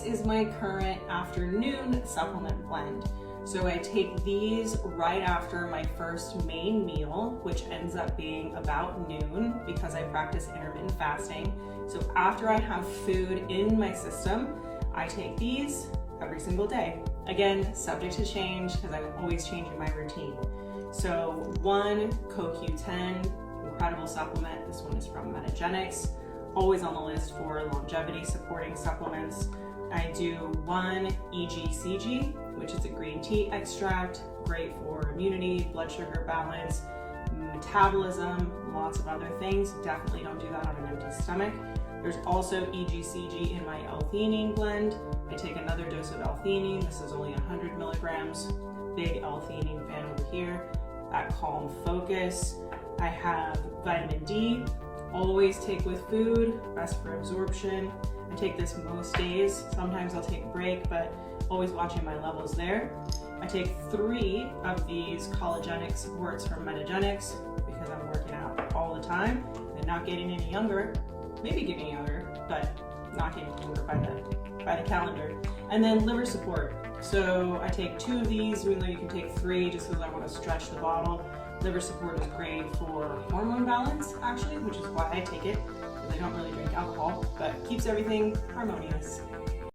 is my current afternoon supplement blend. So I take these right after my first main meal, which ends up being about noon because I practice intermittent fasting. So after I have food in my system, I take these every single day. Again, subject to change because I'm always changing my routine. So one, CoQ10, incredible supplement. This one is from Metagenics, always on the list for longevity supporting supplements. I do one EGCG, which is a green tea extract, great for immunity, blood sugar balance, metabolism, lots of other things. Definitely don't do that on an empty stomach. There's also EGCG in my L-theanine blend. I take another dose of L-theanine. This is only 100 milligrams. Big L-theanine fan over here. That Calm Focus. I have vitamin D, always take with food, best for absorption. I take this most days. Sometimes I'll take a break, but always watching my levels there. I take 3 of these collagen supports from Metagenics because I'm working out all the time and not getting any younger. Maybe getting younger, but not getting younger by the calendar. And then liver support. So I take 2 of these, even though you can take 3 just because I want to stretch the bottle. Liver support is great for hormone balance, actually, which is why I take it, because I don't really drink alcohol, but keeps everything harmonious.